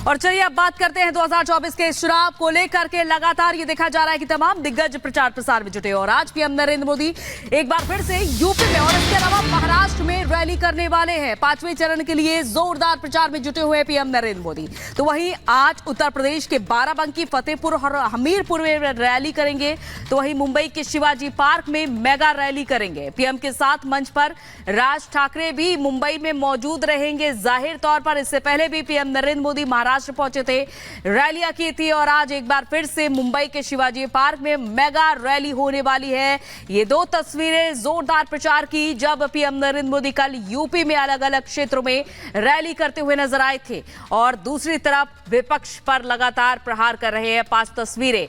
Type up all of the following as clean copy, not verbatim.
और चलिए अब बात करते हैं 2024 के चुनाव को लेकर के। लगातार ये देखा जा रहा है कि तमाम दिग्गज प्रचार प्रसार में जुटे और आज पीएम नरेंद्र मोदी एक बार फिर से यूपी में और इसके अलावा महाराष्ट्र में रैली करने वाले हैं। 5वें चरण के लिए जोरदार प्रचार में जुटे हुए पीएम नरेंद्र मोदी। तो वहीं आज उत्तर प्रदेश के बाराबंकी, फतेहपुर और हमीरपुर में रैली करेंगे, तो वहीं मुंबई के शिवाजी पार्क में मेगा रैली करेंगे। पीएम के साथ मंच पर राज ठाकरे भी मुंबई में मौजूद रहेंगे। जाहिर तौर पर इससे पहले भी पीएम नरेंद्र मोदी महाराष्ट्र पहुंचे थे, रैलियां की थी और आज एक बार फिर से मुंबई के शिवाजी पार्क में मेगा रैली होने वाली है। ये दो तस्वीरें जोरदार प्रचार की जब पीएम नरेंद्र मोदी कल यूपी में अलग अलग क्षेत्रों में रैली करते हुए नजर आए थे और दूसरी तरफ विपक्ष पर लगातार प्रहार कर रहे हैं। 5 तस्वीरें।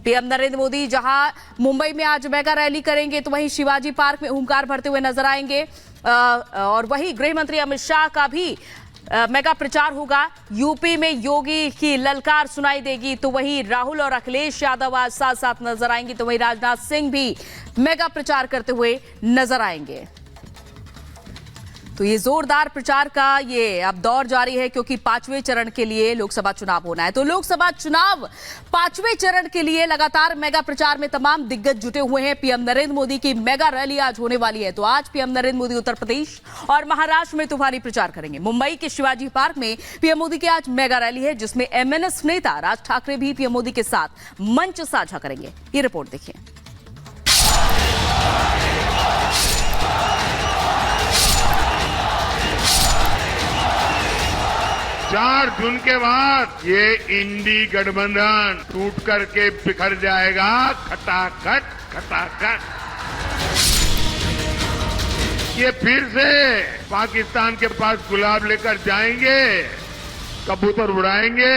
पीएम नरेंद्र मोदी जहां मुंबई में आज मेगा रैली करेंगे तो वहीं शिवाजी पार्क में हुंकार भरते हुए नजर आएंगे और वहीं गृह मंत्री अमित शाह का भी मेगा प्रचार होगा। यूपी में योगी की ललकार सुनाई देगी, तो वहीं राहुल और अखिलेश यादव आज साथ साथ नजर आएंगे, तो वहीं राजनाथ सिंह भी मेगा प्रचार करते हुए नजर आएंगे। तो ये जोरदार प्रचार का ये अब दौर जारी है क्योंकि 5वें चरण के लिए लोकसभा चुनाव होना है। तो लोकसभा चुनाव 5वें चरण के लिए लगातार मेगा प्रचार में तमाम दिग्गज जुटे हुए हैं। पीएम नरेंद्र मोदी की मेगा रैली आज होने वाली है। तो आज पीएम नरेंद्र मोदी उत्तर प्रदेश और महाराष्ट्र में तूफानी प्रचार करेंगे। मुंबई के शिवाजी पार्क में पीएम मोदी की आज मेगा रैली है जिसमें एमएनएस नेता राज ठाकरे भी पीएम मोदी के साथ मंच साझा करेंगे। ये रिपोर्ट देखिए। 4 जून के बाद ये इंडी गठबंधन टूट करके बिखर जाएगा। खटाखट खटाखट। ये फिर से पाकिस्तान के पास गुलाब लेकर जाएंगे, कबूतर उड़ाएंगे।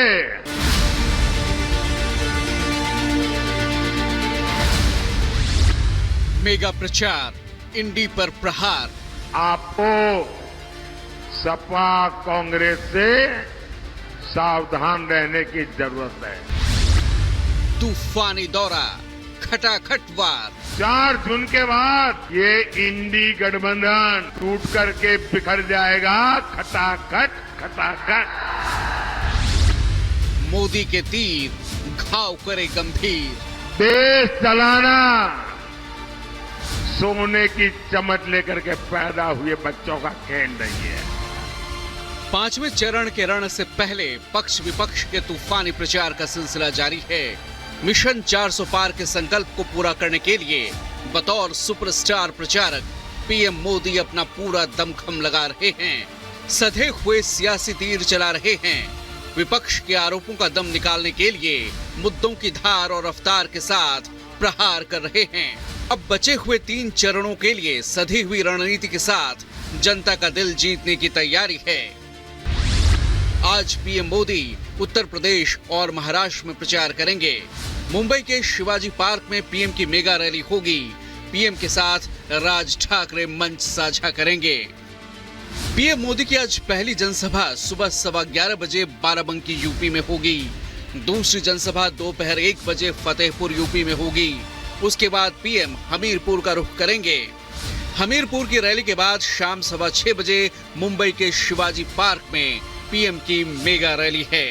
मेगा प्रचार, इंडी पर प्रहार। आपको सपा कांग्रेस से सावधान रहने की जरूरत है। तूफानी दौरा, खटाखट वार। 4 जून के बाद ये इंडी गठबंधन टूट करके बिखर जाएगा। खटाखट खटाखट। मोदी के तीर घाव करे गंभीर। देश चलाना सोने की चमच लेकर के पैदा हुए बच्चों का खेल नहीं है। 5वें चरण के रण से पहले पक्ष विपक्ष के तूफानी प्रचार का सिलसिला जारी है। मिशन 400 पार के संकल्प को पूरा करने के लिए बतौर सुपरस्टार प्रचारक पीएम मोदी अपना पूरा दमखम लगा रहे हैं। सधे हुए सियासी तीर चला रहे हैं। विपक्ष के आरोपों का दम निकालने के लिए मुद्दों की धार और रफ्तार के साथ प्रहार कर रहे हैं। अब बचे हुए 3 चरणों के लिए सधी हुई रणनीति के साथ जनता का दिल जीतने की तैयारी है। आज पीएम मोदी उत्तर प्रदेश और महाराष्ट्र में प्रचार करेंगे। मुंबई के शिवाजी पार्क में पीएम की मेगा रैली होगी। पीएम के साथ राज ठाकरे मंच साझा करेंगे। पीएम मोदी की आज पहली जनसभा सुबह 11:15 बजे बाराबंकी यूपी में होगी। दूसरी जनसभा दोपहर 1 बजे फतेहपुर यूपी में होगी। उसके बाद पीएम हमीरपुर का रुख करेंगे। हमीरपुर की रैली के बाद शाम 6:15 बजे मुंबई के शिवाजी पार्क में पीएम की मेगा रैली है।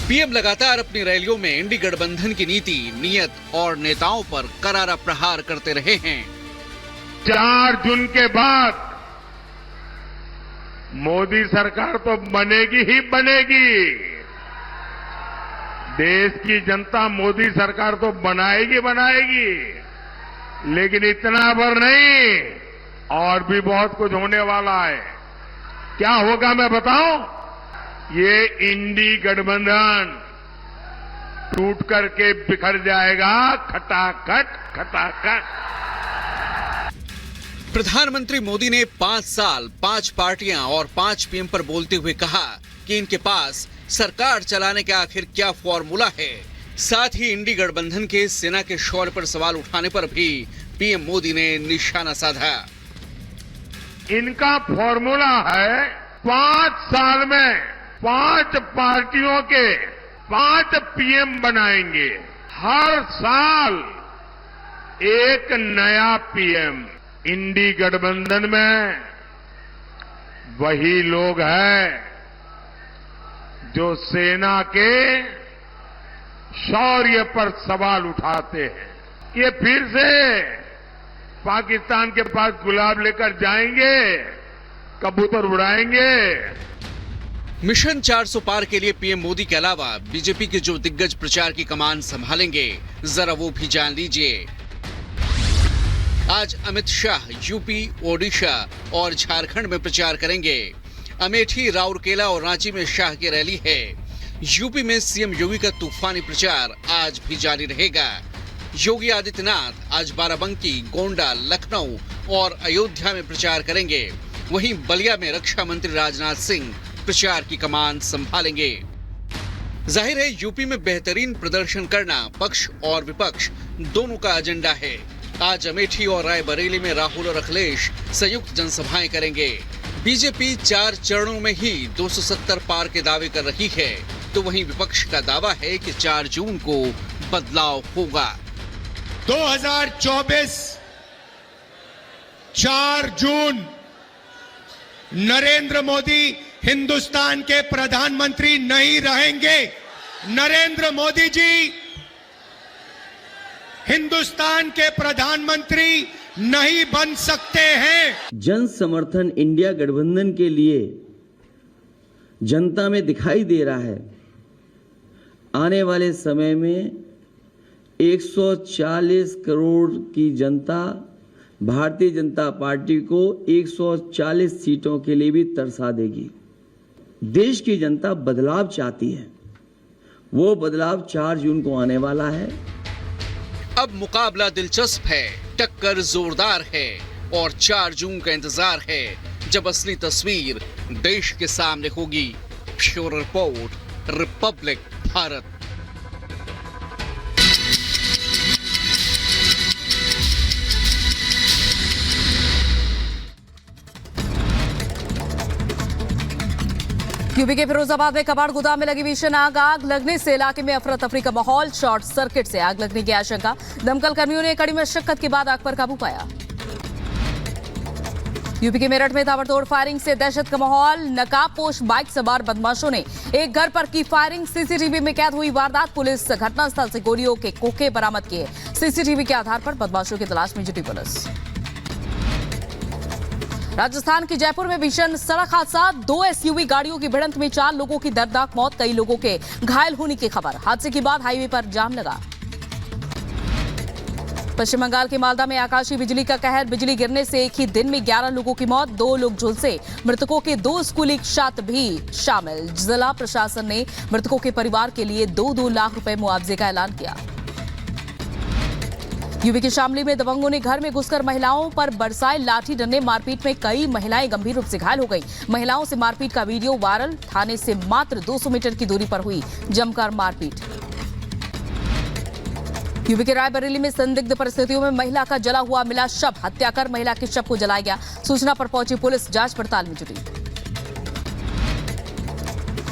पीएम लगातार अपनी रैलियों में इंडी गठबंधन की नीति, नियत और नेताओं पर करारा प्रहार करते रहे हैं। 4 जून के बाद मोदी सरकार तो बनेगी ही बनेगी। देश की जनता मोदी सरकार तो बनाएगी बनाएगी, लेकिन इतना भर नहीं, और भी बहुत कुछ होने वाला है। क्या होगा मैं बताऊं? ये इंडी गठबंधन टूट करके बिखर जाएगा। खटाखट खटाखट। प्रधानमंत्री मोदी ने 5 साल, 5 पार्टियां और 5 पीएम पर बोलते हुए कहा कि इनके पास सरकार चलाने का आखिर क्या फॉर्मूला है। साथ ही इंडी गठबंधन के सेना के शौर्य पर सवाल उठाने पर भी पीएम मोदी ने निशाना साधा। इनका फॉर्मूला है 5 साल में 5 पार्टियों के 5 पीएम बनाएंगे। हर साल एक नया पीएम। इंडी गठबंधन में वही लोग हैं जो सेना के शौर्य पर सवाल उठाते हैं, ये फिर से पाकिस्तान के पास गुलाब लेकर जाएंगे, कबूतर उड़ाएंगे। मिशन 400 पार के लिए पीएम मोदी के अलावा बीजेपी के जो दिग्गज प्रचार की कमान संभालेंगे, जरा वो भी जान लीजिए। आज अमित शाह यूपी, ओडिशा और झारखंड में प्रचार करेंगे। अमेठी, राउरकेला और रांची में शाह की रैली है। यूपी में सीएम योगी का तूफानी प्रचार आज भी जारी रहेगा। योगी आदित्यनाथ आज बाराबंकी, गोंडा, लखनऊ और अयोध्या में प्रचार करेंगे। वहीं बलिया में रक्षा मंत्री राजनाथ सिंह प्रचार की कमान संभालेंगे। जाहिर है यूपी में बेहतरीन प्रदर्शन करना पक्ष और विपक्ष दोनों का एजेंडा है। आज अमेठी और रायबरेली में राहुल और अखिलेश संयुक्त जनसभाएं करेंगे। बीजेपी 4 चरणों में ही 270 पार के दावे कर रही है, तो वहीं विपक्ष का दावा है कि 4 जून को बदलाव होगा। 2024 4 जून नरेंद्र मोदी हिंदुस्तान के प्रधानमंत्री नहीं रहेंगे। नरेंद्र मोदी जी हिंदुस्तान के प्रधानमंत्री नहीं बन सकते हैं। जन समर्थन इंडिया गठबंधन के लिए जनता में दिखाई दे रहा है। आने वाले समय में 140 करोड़ की जनता भारतीय जनता पार्टी को 140 सीटों के लिए भी तरसा देगी। देश की जनता बदलाव चाहती है, वो बदलाव 4 जून को आने वाला है। अब मुकाबला दिलचस्प है, टक्कर जोरदार है और 4 जून का इंतजार है, जब असली तस्वीर देश के सामने होगी। Bureau report, Republic Bharat. UP के फिरोजाबाद में कबाड़ गोदाम में लगी भीषण आग लगने से इलाके में अफरा तफरी का माहौल। शॉर्ट सर्किट से आग लगने की आशंका। दमकल कर्मियों ने कड़ी मशक्कत के बाद आग पर काबू पाया। यूपी के मेरठ में ताबड़तोड़ फायरिंग से दहशत का माहौल। नकाबपोश बाइक सवार बदमाशों ने एक घर पर की फायरिंग। सीसीटीवी में कैद हुई वारदात। पुलिस घटनास्थल से गोलियों के खोखे बरामद किए। सीसीटीवी के आधार पर बदमाशों की तलाश में जुटी पुलिस। राजस्थान के जयपुर में भीषण सड़क हादसा। 2 एसयूवी गाड़ियों की भिड़ंत में 4 लोगों की दर्दनाक मौत, कई लोगों के घायल होने की खबर। हादसे के बाद हाईवे पर जाम लगा। पश्चिम बंगाल के मालदा में आकाशीय बिजली का कहर। बिजली गिरने से एक ही दिन में 11 लोगों की मौत, 2 लोग झुलसे। मृतकों के 2 स्कूली छात्र भी शामिल। जिला प्रशासन ने मृतकों के परिवार के लिए 2-2 लाख रुपए मुआवजे का ऐलान किया। यूपी के शामली में दबंगों ने घर में घुसकर महिलाओं पर बरसाए लाठी डंडे। मारपीट में कई महिलाएं गंभीर रूप से घायल हो गई। महिलाओं से मारपीट का वीडियो वायरल। थाने से मात्र 200 मीटर की दूरी पर हुई जमकर मारपीट। यूपी के रायबरेली में संदिग्ध परिस्थितियों में महिला का जला हुआ मिला शव। हत्या कर महिला के शव को जलाया गया। सूचना पर पहुंची पुलिस जांच पड़ताल में जुटी।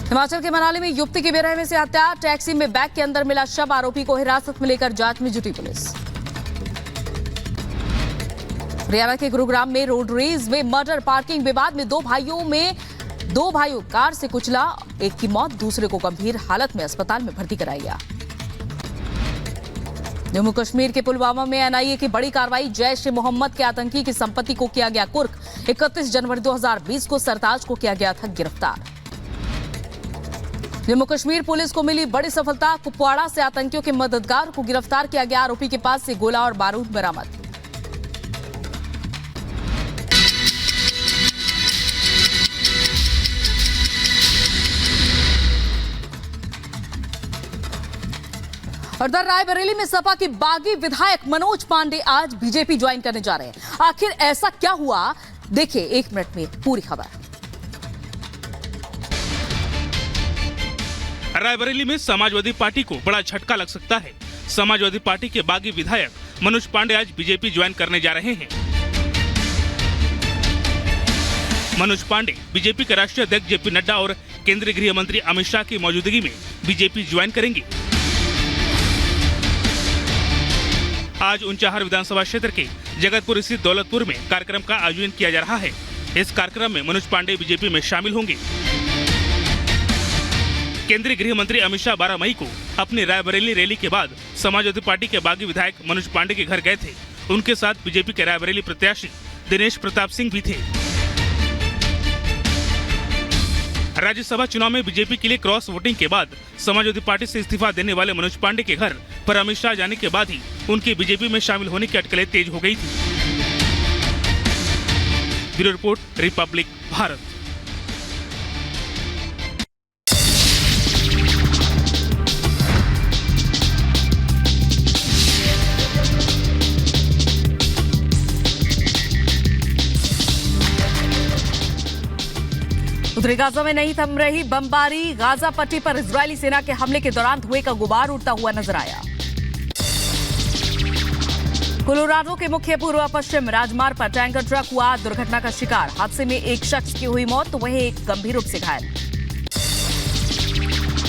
हिमाचल के मनाली में युवती की बेरहमी से हत्या। टैक्सी में बैग के अंदर मिला शव। आरोपी को हिरासत में लेकर जांच में जुटी पुलिस। हरियाणा के गुरुग्राम में रोड रेज में मर्डर। पार्किंग विवाद में 2 भाइयों कार से कुचला। एक की मौत, दूसरे को गंभीर हालत में अस्पताल में भर्ती कराया गया। जम्मू कश्मीर के पुलवामा में एनआईए की बड़ी कार्रवाई। जैश ए मोहम्मद के आतंकी की संपत्ति को किया गया कुर्क। 31 जनवरी 2020 को सरताज को किया गया था गिरफ्तार। जम्मू कश्मीर पुलिस को मिली बड़ी सफलता। कुपवाड़ा से आतंकियों के मददगार को गिरफ्तार किया गया। आरोपी के पास से गोला और बारूद बरामद। और उधर रायबरेली में सपा के बागी विधायक मनोज पांडे आज बीजेपी ज्वाइन करने जा रहे हैं। आखिर ऐसा क्या हुआ, देखिए 1 मिनट में पूरी खबर। रायबरेली में समाजवादी पार्टी को बड़ा झटका लग सकता है। समाजवादी पार्टी के बागी विधायक मनोज पांडे आज बीजेपी ज्वाइन करने जा रहे हैं। मनोज पांडे बीजेपी के राष्ट्रीय अध्यक्ष जेपी नड्डा और केंद्रीय गृह मंत्री अमित शाह की मौजूदगी में बीजेपी ज्वाइन करेंगे। आज ऊंचाहार विधानसभा क्षेत्र के जगतपुर स्थित दौलतपुर में कार्यक्रम का आयोजन किया जा रहा है। इस कार्यक्रम में मनोज पांडे बीजेपी में शामिल होंगे। केंद्रीय गृह मंत्री अमित शाह 12 मई को अपनी रायबरेली रैली के बाद समाजवादी पार्टी के बागी विधायक मनोज पांडे के घर गए थे। उनके साथ बीजेपी के रायबरेली प्रत्याशी दिनेश प्रताप सिंह भी थे। राज्यसभा चुनाव में बीजेपी के लिए क्रॉस वोटिंग के बाद समाजवादी पार्टी से इस्तीफा देने वाले मनोज पांडे के घर पर अमित शाह जाने के बाद ही उनकी बीजेपी में शामिल होने की अटकलें तेज हो गई थी। Bureau report, Republic Bharat. उत्तरी गाजा में नहीं थम रही बमबारी। गाजा पट्टी पर इजरायली सेना के हमले के दौरान धुएं का गुबार उड़ता हुआ नजर आया। कोलोराडो के मुख्य पूर्व पश्चिम राजमार्ग पर टैंकर ट्रक हुआ दुर्घटना का शिकार। हादसे में एक शख्स की हुई मौत तो वहीं एक गंभीर रूप से घायल।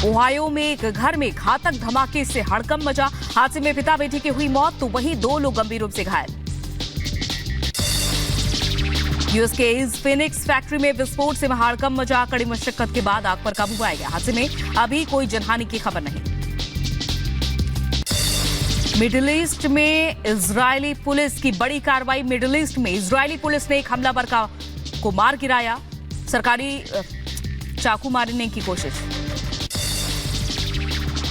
ओहायो में एक घर में घातक धमाके से हड़कंप मचा। हादसे में पिता बेटी की हुई मौत तो वहीं 2 लोग गंभीर रूप से घायल। यूएस के फिनिक्स फैक्ट्री में विस्फोट से हड़कंप मचा। कड़ी मशक्कत के बाद आग पर काबू पाया गया। हादसे में अभी कोई जनहानि की खबर नहीं। मिडिल ईस्ट में इजरायली पुलिस की बड़ी कार्रवाई। मिडिल ईस्ट में इजरायली पुलिस ने एक हमलावर को मार गिराया। सरकारी चाकू मारने की कोशिश।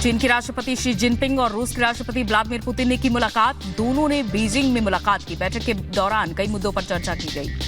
चीन के राष्ट्रपति शी जिनपिंग और रूस के राष्ट्रपति व्लादिमीर पुतिन ने की मुलाकात। दोनों ने बीजिंग में मुलाकात की। बैठक के दौरान कई मुद्दों पर चर्चा की गई।